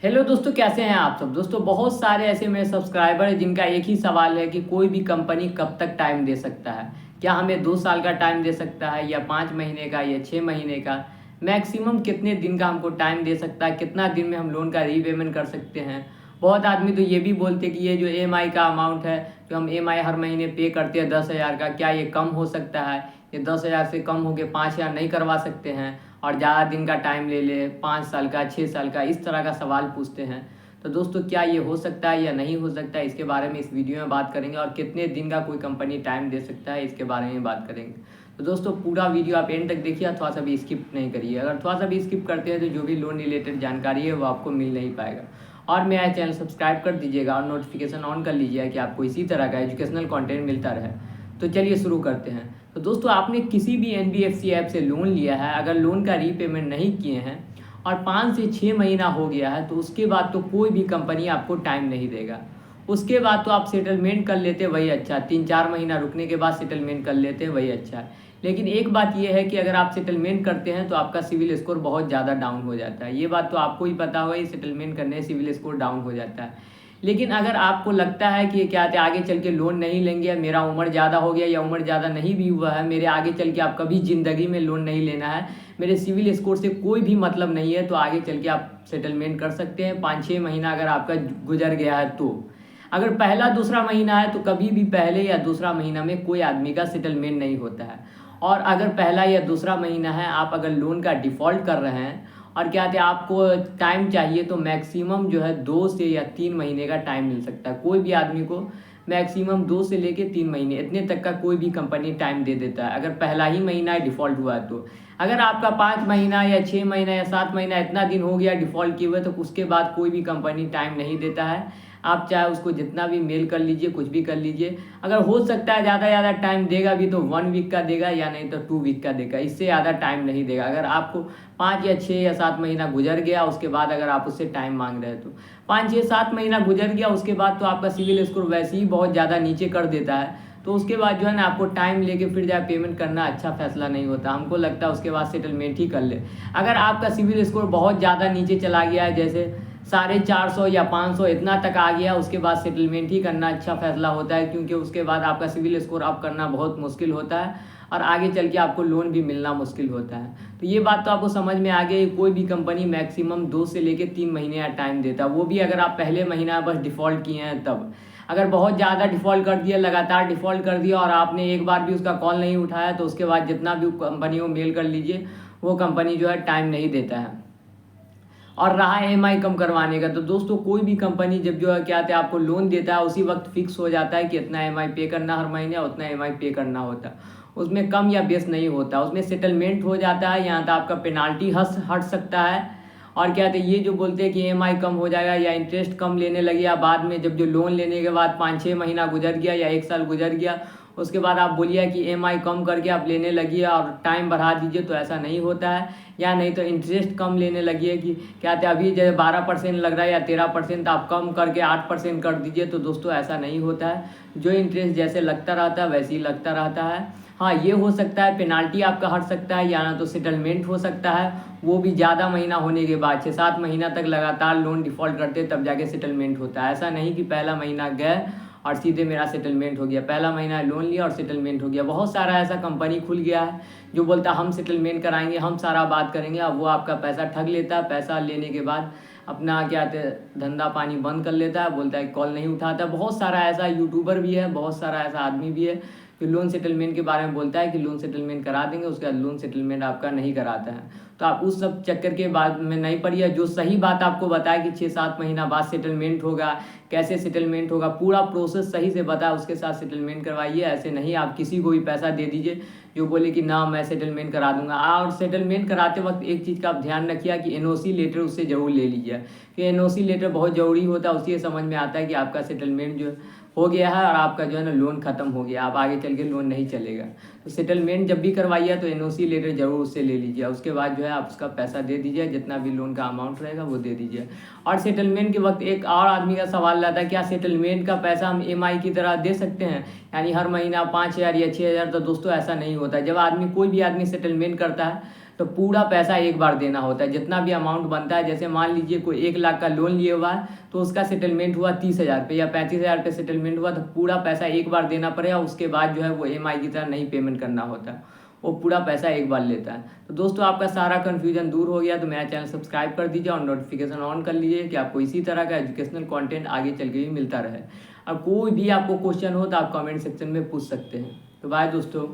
Hello दोस्तों, कैसे हैं आप सब। दोस्तों, बहुत सारे ऐसे मेरे सब्सक्राइबर हैं जिनका एक ही सवाल है कि कोई भी कंपनी कब तक टाइम दे सकता है। क्या हमें 2 साल का टाइम दे सकता है या 5 महीने का या 6 महीने का। मैक्सिमम कितने दिन का हमको टाइम दे सकता है, कितना दिन में हम लोन का रीपेमेंट कर सकते हैं। बहुत आदमी तो ये भी बोलते हैं कि ये जो EMI का अमाउंट है, जो हम EMI हर महीने पे करते हैं 10,000 का, क्या ये कम हो सकता है। ये 10,000 से कम हो के 5,000 नहीं करवा सकते हैं और ज़्यादा दिन का टाइम ले ले, 5 साल का, 6 साल का, इस तरह का सवाल पूछते हैं। तो दोस्तों, क्या ये हो सकता है या नहीं हो सकता है, इसके बारे में इस वीडियो में बात करेंगे। और कितने दिन का कोई कंपनी टाइम दे सकता है, इसके बारे में बात करेंगे। तो दोस्तों, पूरा वीडियो आप एंड तक देखिए, थोड़ा सा भी स्किप नहीं करिए। अगर थोड़ा सा भी स्किप करते हैं तो जो भी लोन रिलेटेड जानकारी है वो आपको मिल नहीं पाएगा। और मेरा चैनल सब्सक्राइब कर दीजिएगा और नोटिफिकेशन ऑन कर लीजिएगा कि आपको इसी तरह का एजुकेशनल कंटेंट मिलता रहे। तो चलिए शुरू करते हैं। तो दोस्तों, आपने किसी भी NBFC ऐप से लोन लिया है, अगर लोन का रीपेमेंट नहीं किए हैं और 5 से 6 महीना हो गया है, तो उसके बाद तो कोई भी कंपनी आपको टाइम नहीं देगा। उसके बाद तो आप सेटलमेंट कर लेते वही अच्छा, 3-4 महीना रुकने के बाद सेटलमेंट कर लेते वही अच्छा है। लेकिन एक बात यह है कि अगर आप सेटलमेंट करते हैं तो आपका सिविल स्कोर बहुत ज़्यादा डाउन हो जाता है। ये बात तो आपको ही पता होगा, ये सेटलमेंट करने से सिविल स्कोर डाउन हो जाता है। लेकिन अगर आपको लगता है कि क्या आगे चल के लोन नहीं लेंगे, मेरा उम्र ज़्यादा हो गया या उम्र ज़्यादा नहीं भी हुआ है, मेरे आगे चल के आप कभी ज़िंदगी में लोन नहीं लेना है, मेरे सिविल स्कोर से कोई भी मतलब नहीं है, तो आगे चल के आप सेटलमेंट कर सकते हैं। 5-6 महीना अगर आपका गुजर गया है तो। अगर पहला दूसरा महीना है तो कभी भी पहले या दूसरा महीना में कोई आदमी का सेटलमेंट नहीं होता है। और अगर पहला या दूसरा महीना है, आप अगर लोन का डिफ़ॉल्ट कर रहे हैं और क्या कहते हैं आपको टाइम चाहिए, तो मैक्सिमम जो है 2 से या 3 महीने का टाइम मिल सकता है। कोई भी आदमी को मैक्सिमम 2 से लेके 3 महीने इतने तक का कोई भी कंपनी टाइम दे देता है, अगर पहला ही महीना डिफ़ॉल्ट हुआ है तो। अगर आपका 5 महीना या 6 महीना या 7 महीना इतना दिन हो गया डिफ़ॉल्ट किए हुए, तो उसके बाद कोई भी कंपनी टाइम नहीं देता है। आप चाहे उसको जितना भी मेल कर लीजिए, कुछ भी कर लीजिए। अगर हो सकता है ज़्यादा टाइम देगा भी तो 1 वीक का देगा, या नहीं तो 2 वीक का देगा, इससे ज़्यादा टाइम नहीं देगा। अगर आपको 5 या 6 या 7 महीना गुजर गया, उसके बाद अगर आप उससे टाइम मांग रहे हैं तो 5-6-7 महीना गुजर गया, उसके बाद तो आपका सिविल स्कोर वैसे ही बहुत ज़्यादा नीचे कर देता है। तो उसके बाद जो है ना, आपको टाइम लेके फिर जाए पेमेंट करना अच्छा फैसला नहीं होता। हमको लगता है उसके बाद सेटलमेंट ही कर ले। अगर आपका सिविल स्कोर बहुत ज़्यादा नीचे चला गया है, जैसे 450 या 500 इतना तक आ गया, उसके बाद सेटलमेंट ही करना अच्छा फैसला होता है, क्योंकि उसके बाद आपका सिविल स्कोर अप करना बहुत मुश्किल होता है और आगे चल के आपको लोन भी मिलना मुश्किल होता है। तो ये बात तो आपको समझ में आ गई। कोई भी कंपनी मैक्सिमम 2 से लेके 3 महीने का टाइम देता है, वो भी अगर आप पहले महीना बस डिफ़ॉल्ट किए हैं तब। अगर बहुत ज़्यादा डिफ़ॉल्ट कर दिया, लगातार डिफ़ॉल्ट कर दिया और आपने एक बार भी उसका कॉल नहीं उठाया, तो उसके बाद जितना भी कंपनी को मेल कर लीजिए, वो कंपनी जो है टाइम नहीं देता है। और रहा EMI कम करवाने का, तो दोस्तों कोई भी कंपनी जब जो है क्या कहते हैं आपको लोन देता है, उसी वक्त फिक्स हो जाता है कि इतना EMI पे करना हर महीने, उतना EMI पे करना होता है। उसमें कम या बेस नहीं होता, उसमें सेटलमेंट हो जाता है। यहाँ तक आपका पेनाल्टी हट सकता है। और क्या कहते हैं, ये जो बोलते हैं कि EMI कम हो जाएगा या इंटरेस्ट कम लेने लगे, या बाद में जब जो लोन लेने के बाद 5-6 महीना गुजर गया या 1 साल गुजर गया, उसके बाद आप बोलिए कि EMI कम करके आप लेने लगिए और टाइम बढ़ा दीजिए, तो ऐसा नहीं होता है। या नहीं तो इंटरेस्ट कम लेने लगिए, कि क्या कहते हैं अभी जैसे 12% लग रहा है या 13%, आप कम करके 8% कर दीजिए, तो दोस्तों ऐसा नहीं होता है। जो इंटरेस्ट जैसे लगता रहता है वैसे ही लगता रहता है। हाँ, ये हो सकता है पेनाल्टी आपका हट सकता है, या ना तो सेटलमेंट हो सकता है, वो भी ज़्यादा महीना होने के बाद। 6-7 महीना तक लगातार लोन डिफ़ॉल्ट करते तब जाके सेटलमेंट होता है। ऐसा नहीं कि पहला महीना गए और सीधे मेरा सेटलमेंट हो गया, पहला महीना लोन लिया और सेटलमेंट हो गया। बहुत सारा ऐसा कंपनी खुल गया है जो बोलता है हम सेटलमेंट कराएंगे, हम सारा बात करेंगे। अब वो आपका पैसा ठग लेता है, पैसा लेने के बाद अपना क्या कहते हैं धंधा पानी बंद कर लेता है, बोलता है कॉल नहीं उठाता। बहुत सारा ऐसा यूट्यूबर भी है, बहुत सारा ऐसा आदमी भी है जो लोन सेटलमेंट के बारे में बोलता है कि लोन सेटलमेंट करा देंगे, उसके बाद लोन सेटलमेंट आपका नहीं कराता है। तो आप उस सब चक्कर के बाद में नहीं पड़िए। जो सही बात आपको बताया कि 6-7 महीना बाद सेटलमेंट होगा, कैसे सेटलमेंट होगा, पूरा प्रोसेस सही से बताया, उसके साथ सेटलमेंट करवाइए। ऐसे नहीं आप किसी को भी पैसा दे दीजिए जो बोले कि ना मैं सेटलमेंट करा दूंगा। और सेटलमेंट कराते वक्त एक चीज़ का आप ध्यान रखिए कि NOC लेटर उससे ज़रूर ले लीजिए, कि NOC लेटर बहुत ज़रूरी होता है। उसी से समझ में आता है कि आपका सेटलमेंट जो हो गया है और आपका जो है ना लोन ख़त्म हो गया, आप आगे चल के लोन नहीं चलेगा। तो सेटलमेंट जब भी करवाइए तो NOC लेटर ज़रूर उससे ले लीजिए। उसके बाद जो है आप उसका पैसा दे दीजिए, जितना भी लोन का अमाउंट रहेगा वो दे दीजिए। और सेटलमेंट के वक्त एक और आदमी का सवाल रहता है, क्या सेटलमेंट का पैसा हम EMI की तरह दे सकते हैं, यानी हर महीना 5,000 या 6,000। तो दोस्तों ऐसा नहीं होता है। जब आदमी कोई भी आदमी सेटलमेंट करता है तो पूरा पैसा एक बार देना होता है। जितना भी अमाउंट बनता है, जैसे मान लीजिए कोई 1 लाख का लोन लिए हुआ है तो उसका सेटलमेंट हुआ 30,000 पे या 35,000 पे सेटलमेंट हुआ, तो पूरा पैसा एक बार देना पड़ेगा। उसके बाद जो है वो EMI की तरह नहीं पेमेंट करना होता है, वो पूरा पैसा एक बार लेता है। तो दोस्तों आपका सारा कन्फ्यूजन दूर हो गया तो मेरा चैनल सब्सक्राइब कर दीजिए और नोटिफिकेशन ऑन कर लीजिए कि आपको इसी तरह का एजुकेशनल कंटेंट आगे चल के भी मिलता रहे। अब कोई भी आपको क्वेश्चन हो तो आप कमेंट सेक्शन में पूछ सकते हैं। तो बाय दोस्तों।